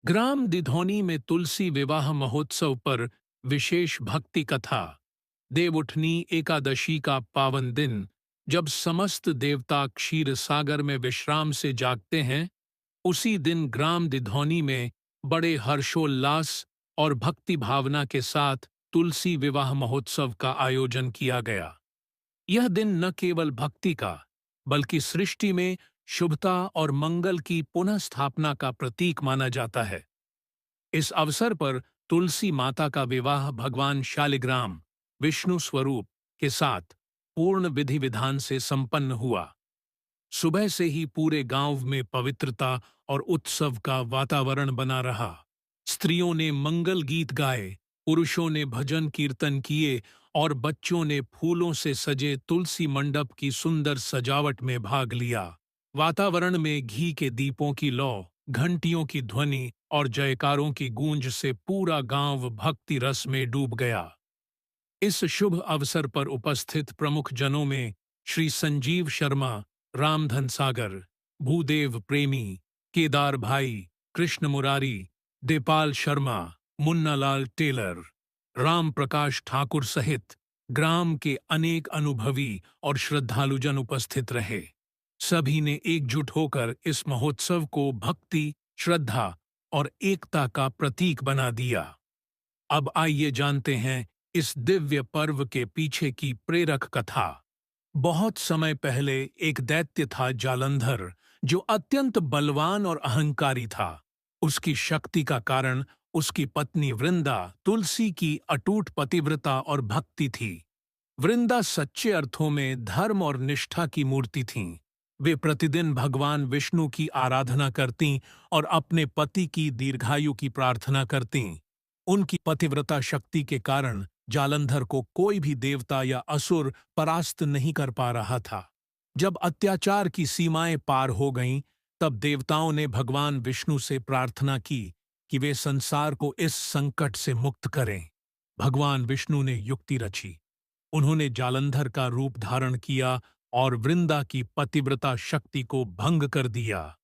ग्राम दिधौनी में तुलसी विवाह महोत्सव पर विशेष भक्ति कथा। देवउठनी एकादशी का पावन दिन, जब समस्त देवता क्षीर सागर में विश्राम से जागते हैं, उसी दिन ग्राम दिधौनी में बड़े हर्षोल्लास और भक्ति भावना के साथ तुलसी विवाह महोत्सव का आयोजन किया गया। यह दिन न केवल भक्ति का, बल्कि सृष्टि में शुभता और मंगल की पुनः स्थापना का प्रतीक माना जाता है। इस अवसर पर तुलसी माता का विवाह भगवान शालिग्राम, विष्णु स्वरूप के साथ पूर्ण विधि विधान से संपन्न हुआ। सुबह से ही पूरे गांव में पवित्रता और उत्सव का वातावरण बना रहा। स्त्रियों ने मंगल गीत गाए, पुरुषों ने भजन कीर्तन किए और बच्चों ने फूलों से सजे तुलसी मंडप की सुंदर सजावट में भाग लिया। वातावरण में घी के दीपों की लौ, घंटियों की ध्वनि और जयकारों की गूंज से पूरा गांव भक्ति रस में डूब गया। इस शुभ अवसर पर उपस्थित प्रमुख जनों में श्री संजीव शर्मा, रामधन सागर, भूदेव प्रेमी, केदार भाई, कृष्ण मुरारी, देपाल शर्मा, मुन्नालाल टेलर, राम प्रकाश ठाकुर सहित ग्राम के अनेक अनुभवी और श्रद्धालुजन उपस्थित रहे। सभी ने एकजुट होकर इस महोत्सव को भक्ति, श्रद्धा और एकता का प्रतीक बना दिया। अब आइए जानते हैं इस दिव्य पर्व के पीछे की प्रेरक कथा। बहुत समय पहले एक दैत्य था जालंधर, जो अत्यंत बलवान और अहंकारी था। उसकी शक्ति का कारण उसकी पत्नी वृंदा तुलसी की अटूट पतिव्रता और भक्ति थी। वृंदा सच्चे अर्थों में धर्म और निष्ठा की मूर्ति थीं। वे प्रतिदिन भगवान विष्णु की आराधना करतीं और अपने पति की दीर्घायु की प्रार्थना करतीं। उनकी पतिव्रता शक्ति के कारण जालंधर को कोई भी देवता या असुर परास्त नहीं कर पा रहा था। जब अत्याचार की सीमाएं पार हो गईं, तब देवताओं ने भगवान विष्णु से प्रार्थना की कि वे संसार को इस संकट से मुक्त करें। भगवान विष्णु ने युक्ति रची। उन्होंने जालंधर का रूप धारण किया और वृंदा की पतिव्रता शक्ति को भंग कर दिया।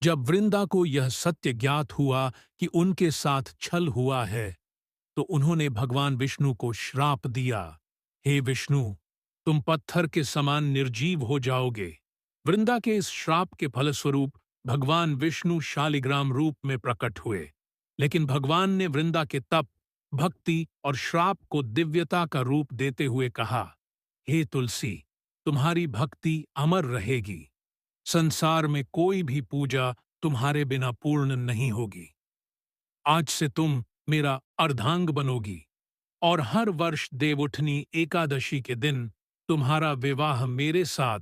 जब वृंदा को यह सत्य ज्ञात हुआ कि उनके साथ छल हुआ है, तो उन्होंने भगवान विष्णु को श्राप दिया, हे विष्णु, तुम पत्थर के समान निर्जीव हो जाओगे। वृंदा के इस श्राप के फलस्वरूप भगवान विष्णु शालिग्राम रूप में प्रकट हुए। लेकिन भगवान ने वृंदा के तप, भक्ति और श्राप को दिव्यता का रूप देते हुए कहा, हे तुलसी, तुम्हारी भक्ति अमर रहेगी। संसार में कोई भी पूजा तुम्हारे बिना पूर्ण नहीं होगी। आज से तुम मेरा अर्धांग बनोगी और हर वर्ष देवउठनी एकादशी के दिन तुम्हारा विवाह मेरे साथ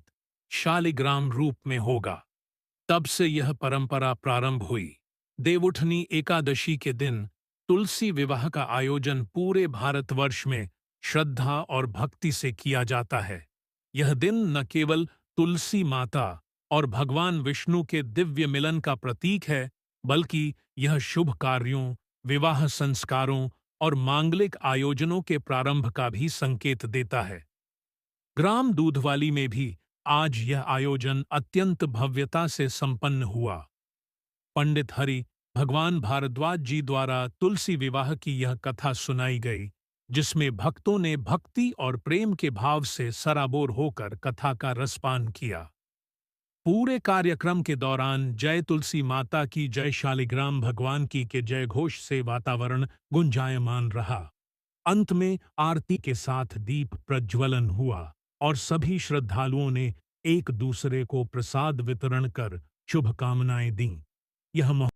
शालिग्राम रूप में होगा। तब से यह परंपरा प्रारंभ हुई। देवउठनी एकादशी के दिन तुलसी विवाह का आयोजन पूरे भारतवर्ष में श्रद्धा और भक्ति से किया जाता है। यह दिन न केवल तुलसी माता और भगवान विष्णु के दिव्य मिलन का प्रतीक है, बल्कि यह शुभ कार्यों, विवाह संस्कारों और मांगलिक आयोजनों के प्रारंभ का भी संकेत देता है। ग्राम दूधवाली में भी आज यह आयोजन अत्यंत भव्यता से संपन्न हुआ। पंडित हरि भगवान भारद्वाज जी द्वारा तुलसी विवाह की यह कथा सुनाई गई, जिसमें भक्तों ने भक्ति और प्रेम के भाव से सराबोर होकर कथा का रसपान किया। पूरे कार्यक्रम के दौरान जय तुलसी माता की जय, शालिग्राम भगवान की के जय घोष से वातावरण गुंजायमान रहा। अंत में आरती के साथ दीप प्रज्वलन हुआ और सभी श्रद्धालुओं ने एक दूसरे को प्रसाद वितरण कर शुभकामनाएं दीं। यह